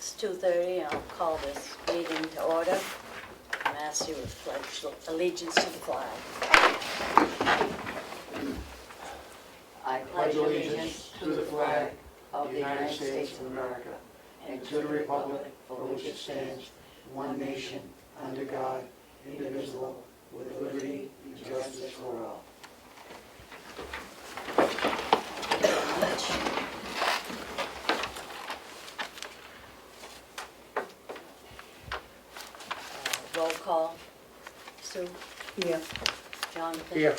It's 2:30, I'll call this meeting to order and ask you to pledge allegiance to the flag. I pledge allegiance to the flag of the United States of America and to the republic for which it stands, one nation, under God, indivisible, with liberty and justice for all. Roll call. Sue? Here. Jonathan? Here.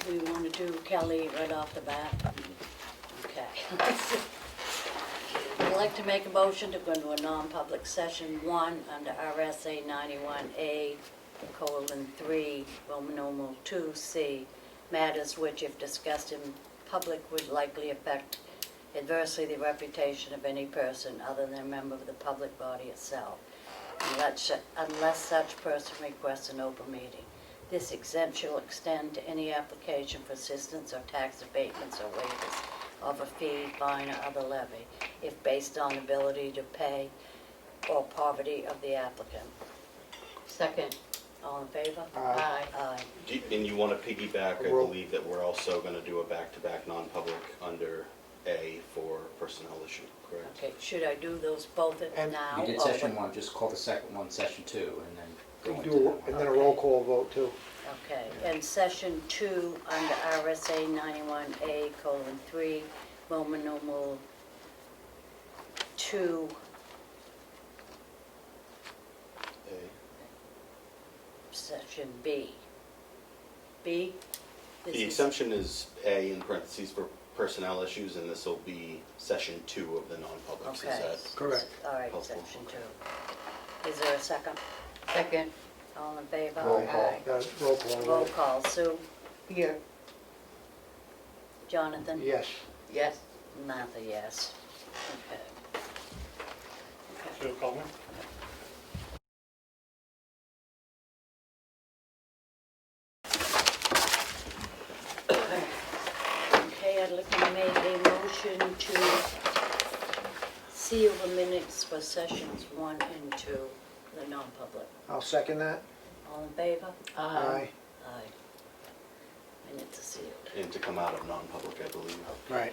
Do we want to do Kelly right off the bat? Okay. I'd like to make a motion to go into a non-public session 1 under RSA 91A:3, Roman numeral 2C, matters which, if discussed in public, would likely affect adversely the reputation of any person other than a member of the public body itself, unless such person requests an open meeting. This exemption will extend to any application for assistance or tax abatements or waivers of a fee, fine, or other levy, if based on ability to pay or poverty of the applicant. Second. All in favor? Aye. Aye. And you want to piggyback, I believe that we're also going to do a back-to-back non-public under A for personnel issue, correct? Okay, should I do those both now? You did or session what? 1, just call the second one session 2, and then go We into do, that and one. then a roll call vote too. Okay, and session 2 under RSA 91A:3, Roman numeral 2, A. section B. B? This The is- exemption is A in parentheses for personnel issues, and this will be session 2 of the non-publics. Is Okay. that Correct. All right, helpful? section 2. Is there a second? Second. All in favor? Roll call. Aye. Roll call Roll vote. call. Sue? Here. Jonathan? Yes. Yes. Martha, yes. Okay. Sue Coleman? Okay, I'd like to make a motion to seal the minutes for sessions 1 and 2, the non-public. I'll second that. All in favor? Aye. Aye. Minutes are sealed. And to come out of non-public, I believe. Right.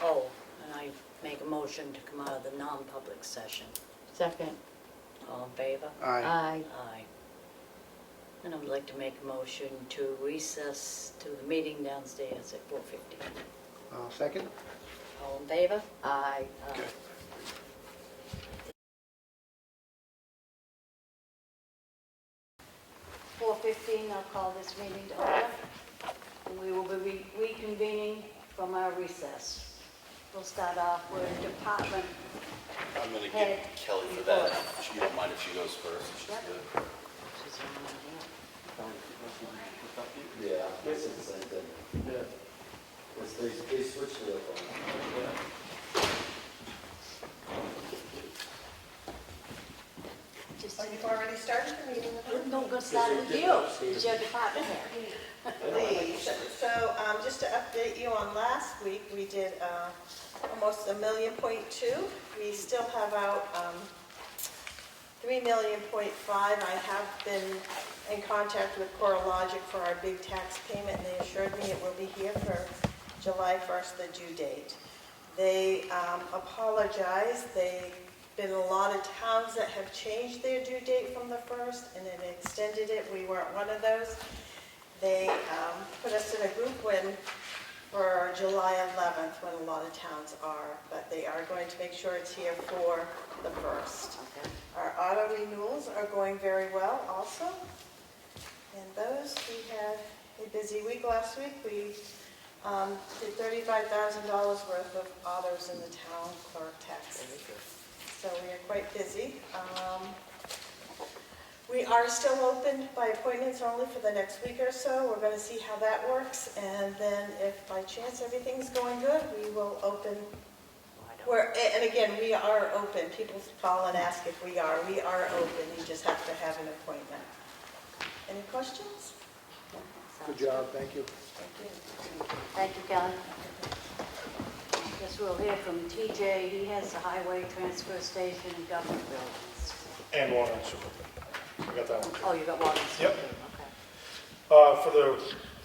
And I make a motion to come out of the non-public session. Second. All in favor? Aye. Aye. Aye. And I would like to make a motion to recess to the meeting downstairs at 4:15. I'll second. All in favor? Aye. Aye. 4:15, I'll call this meeting to order. And we will be reconvening from our recess. We'll start off with department. I'm going to Hey. get Kelly for that, if you don't mind if she goes first. She's Yep. good. She's on my hand. Yeah, this is the same thing. Yeah. They switched it up on. Just- You've already started the meeting with them? No, we're going to start with you. It's your department head. Please. So just to update you on last week, we did almost $1.2 million. We still have out $3.5 million. I have been in contact with CoreLogic for our big tax payment, and they assured me it will be here for July 1st, the due date. They apologize. They've been a lot of towns that have changed their due date from the 1st and then extended it. We weren't one of those. They put us in a group win for July 11th, when a lot of towns are, but they are going to make sure it's here for the 1st. Okay. Our auto renewals are going very well also. And those, we had a busy week last week. We did $35,000 worth of autos in the town clerk taxes. So we are quite busy. We are still open by appointments only for the next week or so. We're going to see how that works. And then if by chance everything's going good, we will open. And again, we are open. People call and ask if we are. We are open. You just have to have an appointment. Any questions? Good job, thank you. Thank you. Thank you, Kelly. Guess we'll hear from TJ. He has the highway, transfer station, and government buildings. And water and sewer. I got that one. Oh, you got water and sewer, Yep. okay. For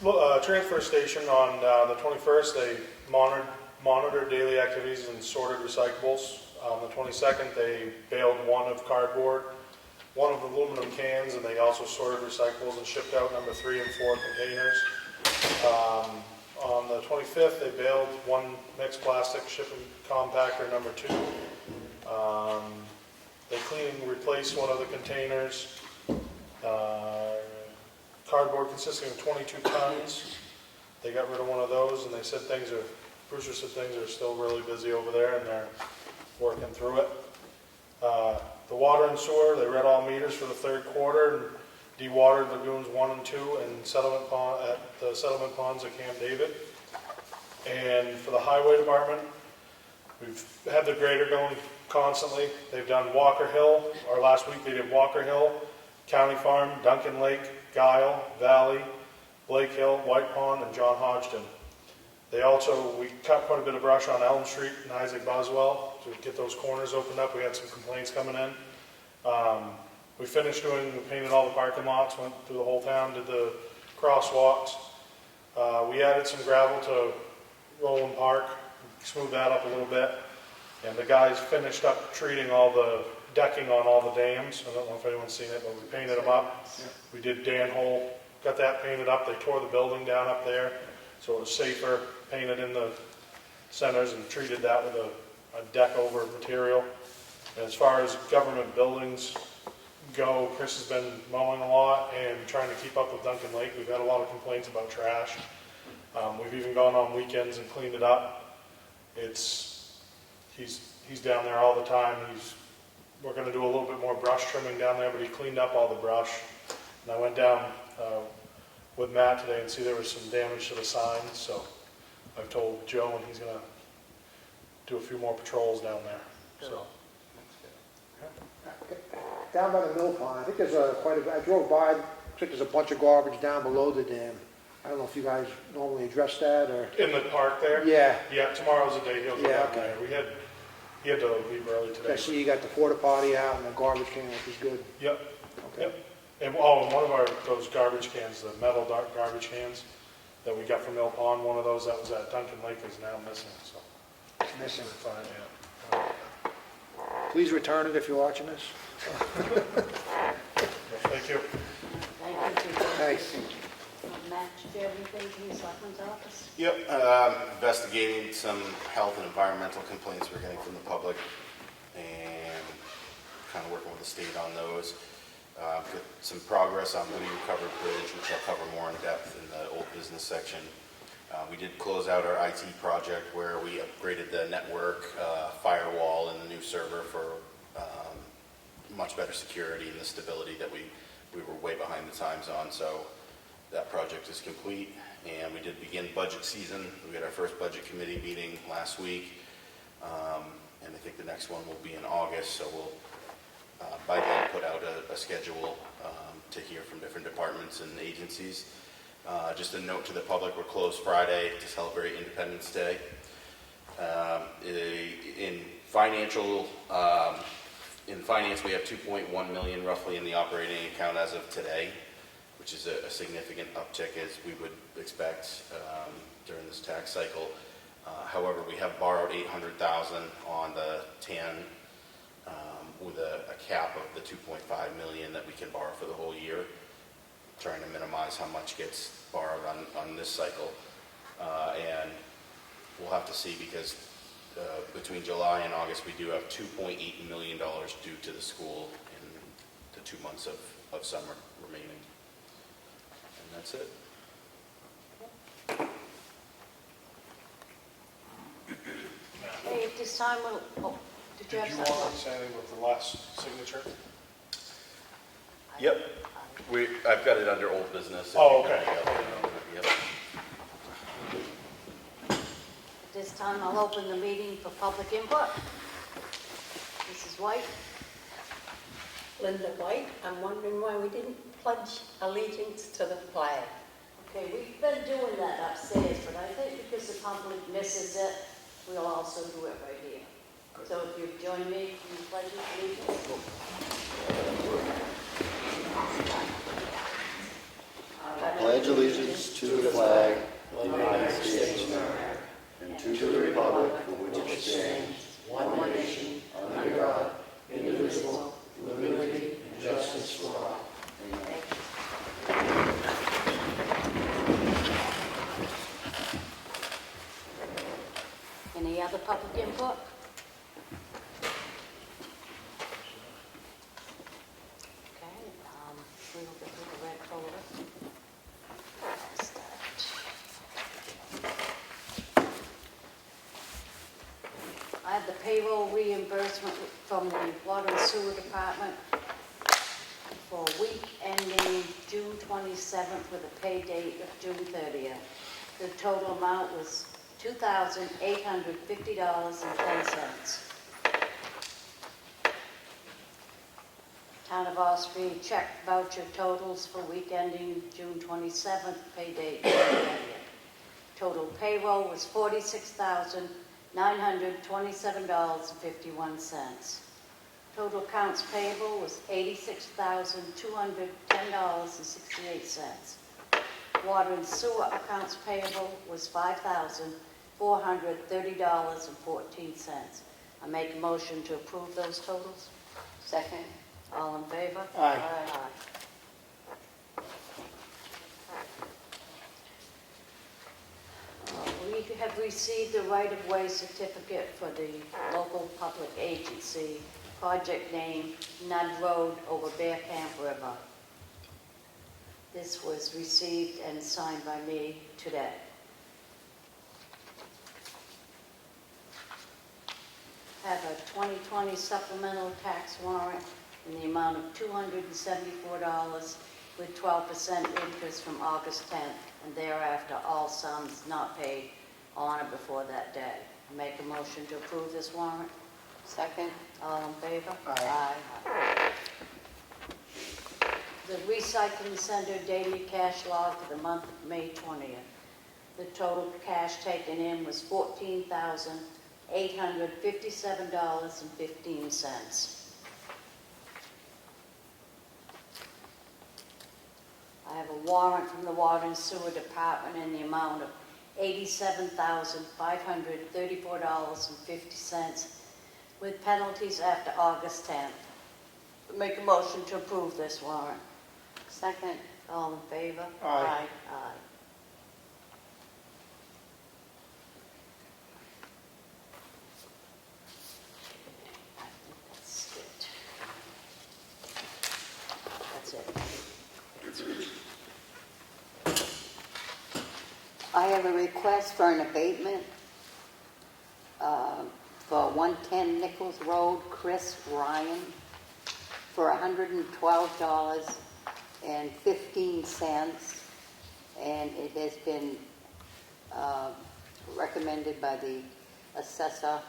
the transfer station on the 21st, they monitored daily activities and sorted recyclables. On the 22nd, they baled one of cardboard, one of aluminum cans, and they also sorted recyclables and shipped out number 3 and 4 containers. On the 25th, they baled one mixed plastic shipping compactor number 2. They cleaned and replaced one of the containers. Cardboard consisting of 22 tons. They got rid of one of those, and they said Brewster said things are still really busy over there, and they're working through it. The water and sewer, they read all meters for the 3rd quarter and dewatered lagoons 1 and 2 and settlement pond at the settlement ponds at Camp David. And for the highway department, we've had the grader going constantly. They've done Walker Hill, or last week they did Walker Hill, County Farm, Duncan Lake, Guile, Valley, Blake Hill, White Pond, and John Hodgson. We cut quite a bit of brush on Elm Street and Isaac Boswell to get those corners opened up. We had some complaints coming in. We painted all the parking lots, went through the whole town, did the crosswalks. We added some gravel to Roland Park, smoothed that up a little bit. And the guys finished up treating all the decking on all the dams. I don't know if anyone's seen it, but we painted them up. We did Danhole, got that painted up. They tore the building down up there, so it was safer, painted in the centers and treated that with a deck over material. And as far as government buildings go, Chris has been mowing a lot and trying to keep up with Duncan Lake. We've had a lot of complaints about trash. We've even gone on weekends and cleaned it up. He's down there all the time. We're going to do a little bit more brush trimming down there, but he cleaned up all the brush. And I went down with Matt today and see there was some damage to the signs, so I've told Joe and he's going to do a few more patrols down there. So. Down by the mill pond, I think there's I drove by, looks like there's a bunch of garbage down below the dam. I don't know if you guys normally address that, or? In the park there? Yeah. Yeah, tomorrow's the day he'll go Yeah, down okay. there. He had to leave early today. I see you got the porta potty out and the garbage can, which is good. Yep. Okay. Yep. And one of those garbage cans, the metal garbage cans that we got from Mill Pond, one of those that was at Duncan Lake is now missing, so. It's missing. Fine, yeah. Please return it if you're watching this. Thank you. Thank you, TJ. Thanks. Matt, did you have anything from the Selectmen's office? Yep, investigating some health and environmental complaints we're getting from the public and kind of working with the state on those. Got some progress on the new covered bridge, which I'll cover more in depth in the old business section. We did close out our IT project where we upgraded the network, firewall, and the new server for much better security and the stability that we were way behind the times on. So that project is complete, and we did begin budget season. We had our first budget committee meeting last week, and I think the next one will be in August, so we'll by then put out a schedule to hear from different departments and agencies. Just a note to the public, we're closed Friday to celebrate Independence Day. In finance, we have $2.1 million roughly in the operating account as of today, which is a significant uptick as we would expect during this tax cycle. However, we have borrowed $800,000 on the TAN with a cap of the $2.5 million that we can borrow for the whole year, trying to minimize how much gets borrowed on this cycle. And we'll have to see, because between July and August, we do have $2.8 million due to the school in the 2 months of summer remaining. And that's it. Hey, at this time, did you have Did you something? want to say anything with the last signature? Yep, I've got it under old business. Oh, okay. Yep. At this time, I'll open the meeting for public input. Mrs. White? Linda White, I'm wondering why we didn't pledge allegiance to the flag. Okay, we've been doing that upstairs, but I think because the public misses it, we'll also do it right here. So if you join me, you pledge allegiance. Pledge allegiance to the flag of the United States of America and to the republic for which it stands, one nation, under God, indivisible, with liberty and justice for all. Amen. Any other public input? Okay, we'll get rid of the red folder. That's that. I have the payroll reimbursement from the Water and Sewer Department for a week ending June 27th with a pay date of June 30th. The total amount was $2,850.10. Town of Ossipee check voucher totals for week ending June 27th, pay date June 30th. Total payroll was $46,927.51. Total accounts payable was $86,210.68. Water and sewer accounts payable was $5,430.14. I make a motion to approve those totals. Second. All in favor? Aye. We have received a right-of-way certificate for the local public agency, project name Nudd Road over Bear Camp River. This was received and signed by me today. Have a 2020 supplemental tax warrant in the amount of $274 with 12% interest from August 10th, and thereafter all sums not paid on or before that day. I make a motion to approve this warrant. Second. All in favor? Aye. Aye. The recycling center daily cash log for the month of May 20th. The total cash taken in was $14,857.15. I have a warrant from the Water and Sewer Department in the amount of $87,534.50 with penalties after August 10th. Make a motion to approve this warrant. Second. All in favor? Aye. Aye. I think that's it. That's it. I have a request for an abatement for 110 Nichols Road, Chris Ryan, for $112.15, and it has been recommended by the assessor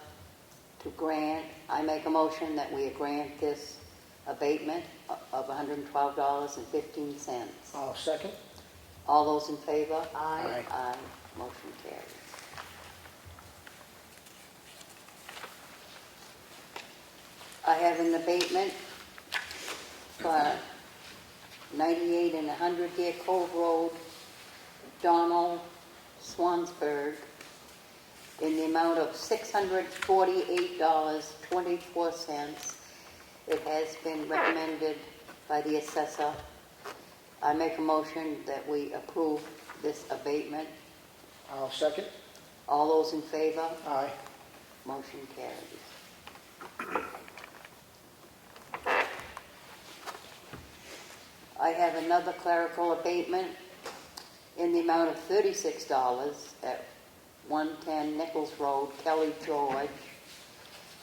to grant. I make a motion that we grant this abatement of $112.15. I'll second. All those in favor? Aye. Aye. Motion carries. I have an abatement for 98 and 100 Deer Cove Road, Donald, Swansburg, in the amount of $648.24. It has been recommended by the assessor. I make a motion that we approve this abatement. I'll second. All those in favor? Aye. Motion carries. I have another clerical abatement in the amount of $36 at 110 Nichols Road, Kelly George,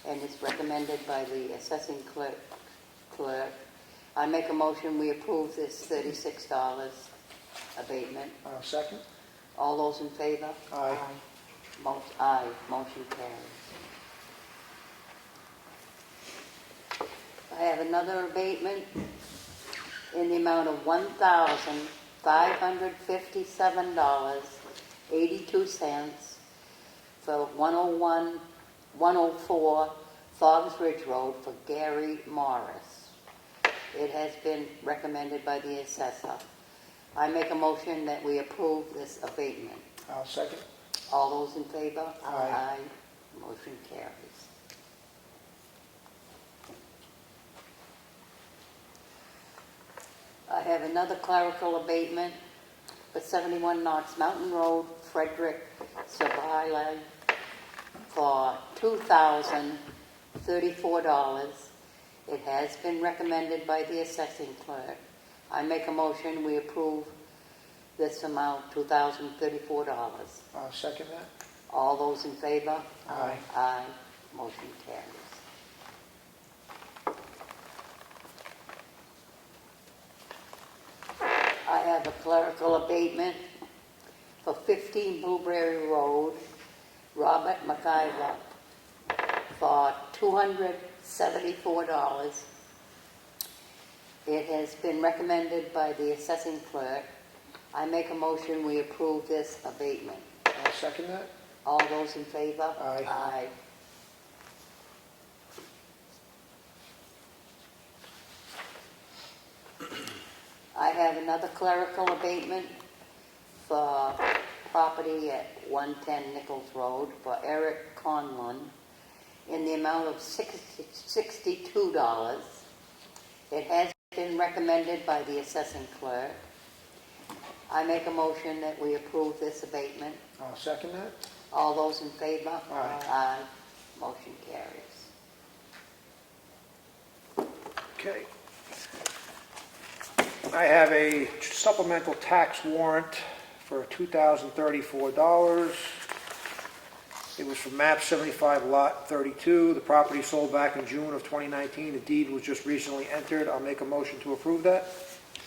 and it's recommended by the assessing clerk. I make a motion we approve this $36 abatement. I'll second. All those in favor? Aye. Aye. Motion carries. I have another abatement in the amount of $1,557.82 for 104 Fogs Ridge Road for Gary Morris. It has been recommended by the assessor. I make a motion that we approve this abatement. I'll second. All those in favor? Aye. Motion carries. I have another clerical abatement for 71 Knox Mountain Road, Frederick, Savile, for $2,034. It has been recommended by the assessing clerk. I make a motion, we approve this amount, $2,034. I'll second that. All those in favor? Aye. Aye. Motion carries. I have a clerical abatement for 15 Blueberry Road, Robert McIver, for $274. It has been recommended by the assessing clerk. I make a motion, we approve this abatement. I'll second that. All those in favor? Aye. Aye. I have another clerical abatement for property at 110 Nichols Road for Eric Conlon in the amount of $62. It has been recommended by the assessing clerk. I make a motion that we approve this abatement. I'll second that. All those in favor? Aye. Aye. Motion carries. Okay. I have a supplemental tax warrant for $2,034. It was from map 75 lot 32. The property sold back in June of 2019. The deed was just recently entered. I'll make a motion to approve that.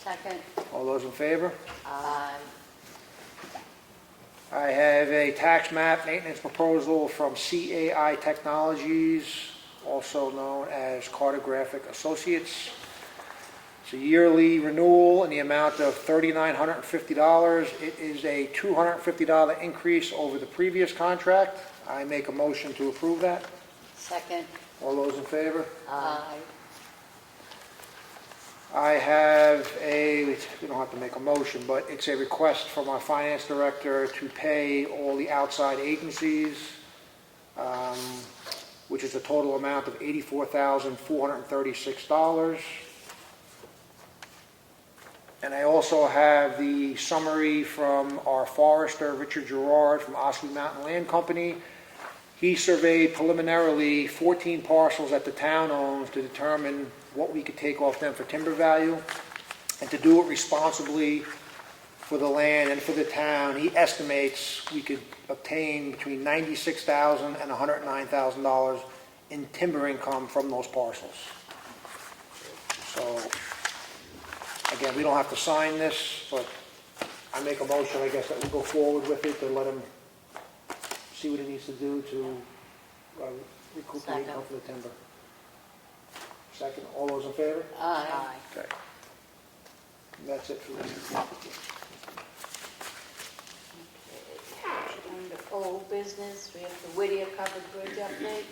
Second. All those in favor? Aye. I have a tax map maintenance proposal from CAI Technologies, also known as Cartographic Associates. It's a yearly renewal in the amount of $3,950. It is a $250 increase over the previous contract. I make a motion to approve that. Second. All those in favor? Aye. I have we don't have to make a motion, but it's a request from our finance director to pay all the outside agencies, which is a total amount of $84,436. And I also have the summary from our forester, Richard Gerard, from Ossipee Mountain Land Company. He surveyed preliminarily 14 parcels that the town owns to determine what we could take off them for timber value, and to do it responsibly for the land and for the town. He estimates we could obtain between $96,000 and $109,000 in timber income from those parcels. So, again, we don't have to sign this, but I make a motion, I guess, that we go forward with it to let him see what he needs to do to recoup the income for the timber. Second, all those in favor? Aye. Okay. And that's it for me. Under old business, we have the Whittier Covered Bridge update.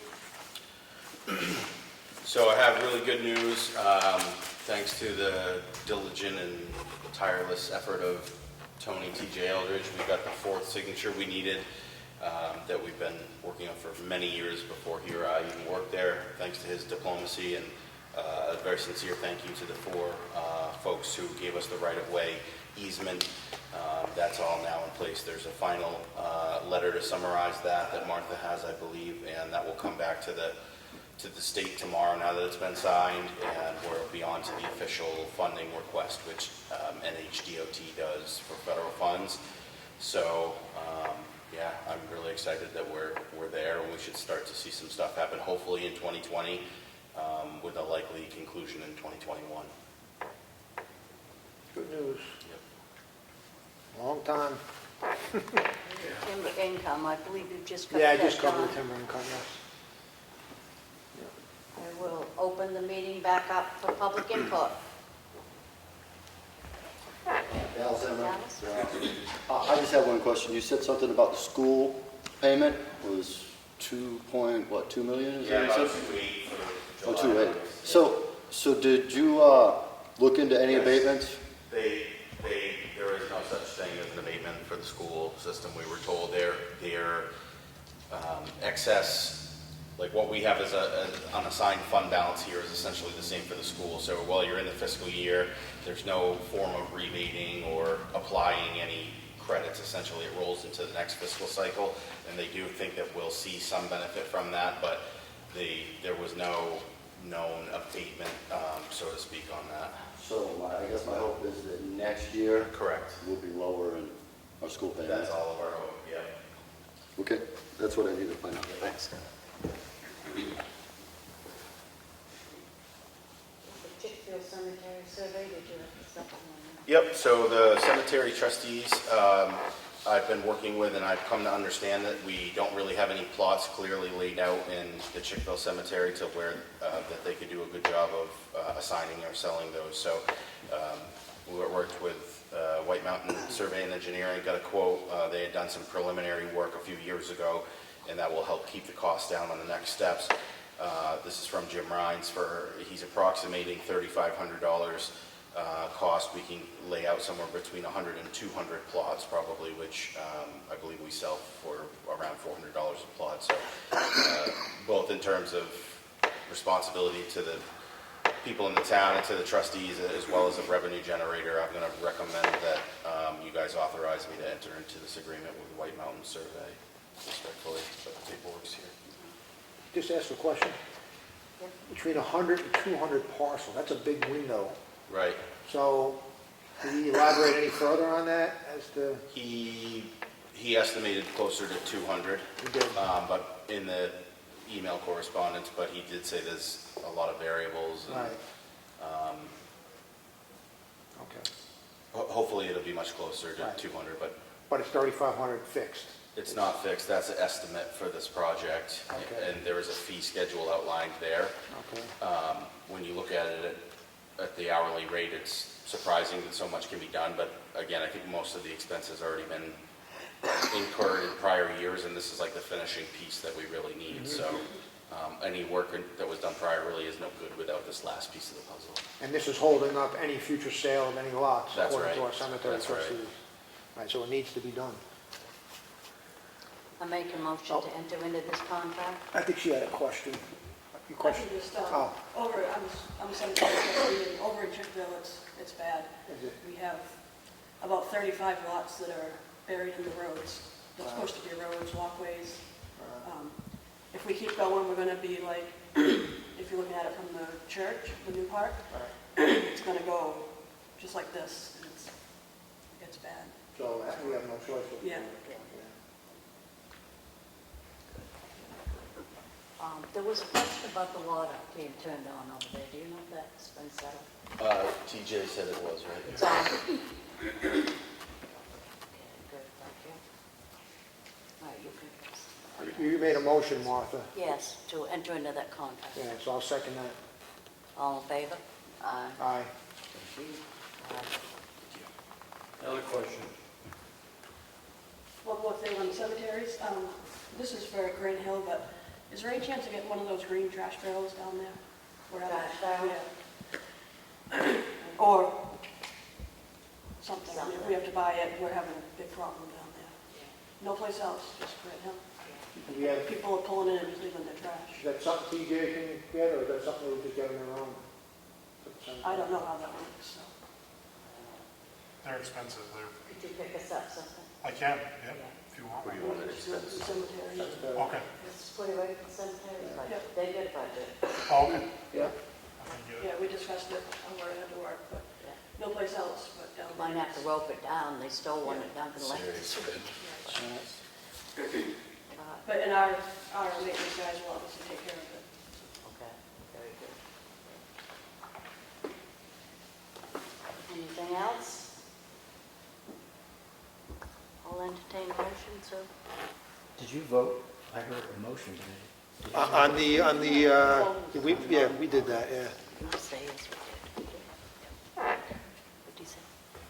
So I have really good news. Thanks to the diligent and tireless effort of Tony T.J. Eldridge, we got the fourth signature we needed that we've been working on for many years before he or I even worked there. Thanks to his diplomacy, and a very sincere thank you to the four folks who gave us the right-of-way easement. That's all now in place. There's a final letter to summarize that Martha has, I believe, and that will come back to the state tomorrow now that it's been signed, and we'll be on to the official funding request, which NHDOT does for federal funds. So, yeah, I'm really excited that we're there, and we should start to see some stuff happen, hopefully in 2020, with a likely conclusion in 2021. Good news. Yep. Long time. Timber income, I believe you just covered Yeah, I that, just covered John. the timber income, yes. I will open the meeting back up for public input. Al Zimmer. I just have one question. You said something about the school payment was 2 million, is that what you said? 2.8 for Oh, July. 2.8. So did you look into any Yes. abatements? There is no such thing as an abatement for the school system. We were told their excess, like what we have as an unassigned fund balance here is essentially the same for the school. So while you're in the fiscal year, there's no form of rebating or applying any credits. Essentially, it rolls into the next fiscal cycle, and they do think that we'll see some benefit from that, but there was no known abatement, so to speak, on that. So I guess my hope is that next year Correct. will be lower in our school payment. That's all of our hope, yeah. Okay, that's what I need to find out. Thanks. The Chickfield Cemetery survey, did you have the second one? Yep, so the cemetery trustees, I've been working with, and I've come to understand that we don't really have any plots clearly laid out in the Chickville Cemetery to where, that they could do a good job of assigning or selling those. So we worked with White Mountain Survey and Engineering, got a quote. They had done some preliminary work a few years ago, and that will help keep the cost down on the next steps. This is from Jim Rhines he's approximating $3,500 cost. We can lay out somewhere between 100 and 200 plots probably, which I believe we sell for around $400 a plot. So both in terms of responsibility to the people in the town and to the trustees, as well as a revenue generator, I'm going to recommend that you guys authorize me to enter into this agreement with White Mountain Survey respectfully, but the paperwork's here. Just ask a question. Between 100 and 200 parcels, that's a big window. Right. So, can you elaborate any further on that as to? He estimated closer to 200, He did. but in the email correspondence, but he did say there's a lot of variables. And, Right. Okay. hopefully it'll be much closer to Right. 200, but But it's 3,500 fixed. it's not fixed. That's an estimate for this project. Okay. And there is a fee schedule outlined there. Okay. When you look at it at the hourly rate, it's surprising that so much can be done, but again, I think most of the expense has already been incurred in prior years, and this is like the finishing piece that we really need. So any work that was done prior really is no good without this last piece of the puzzle. And this is holding up any future sale of any lots, That's according to right. our cemetery That's right. trustees. Right, so it needs to be done. I make a motion to enter into this contract. I think she had a question. Your I question? can just, Oh. I'm a cemetery trustee, and over in Chickville, it's bad. Is it? We have about 35 lots that are buried in the roads. They're Wow. supposed to be roads, walkways. If we keep going, we're gonna be like, if you're looking at it from the church, the new park, it's gonna go just like this. And it's bad. So we have no choice. but to Yeah. do it. There was a question about the water being turned on over there. Do you know if that's been settled? TJ said it was, right? It's on. Okay, good, thank you. All right, you can, You made a motion, Martha. yes, to enter into that contract. Yeah, so I'll second that. All in favor? Aye. Aye. Another question. One more thing on cemeteries. This is for Green Hill, but is there any chance of getting one of those green trash barrels down there? Trash barrel? Yeah. Or something. I mean, if we have to buy it, we're having a big problem down there. No place else, just Green Hill. Do we have, People are pulling in and just leaving their trash. is that something TJ can get, or is that something we just get on their own? I don't know how that works, so. They're expensive. Could you pick us up something? I can, yeah, if you want. What do you want it Just go to the cemetery. That's the- Okay. Let's put it right in the cemetery budget. Yeah. They get a budget. Oh, okay. Yeah. I can get it. Yeah, we discussed it, on where it had to work, but no place else but down there. Might have to rope it down. They stole one at Duncan Lake. Seriously. But, and our maintenance guys will obviously take care of it. Okay, very good. Anything else? I'll entertain a motion, so. Did you vote? I heard a motion today. we did that, yeah. You say yes, we did. What do you say?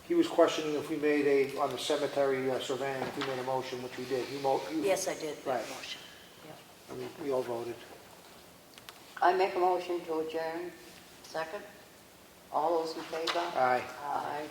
He was questioning if we made on the cemetery surveying, if we made a motion, which we did. Yes, I did make Right. a motion. Yeah. We all voted. I make a motion to adjourn. Second? All those in favor? Aye. Aye.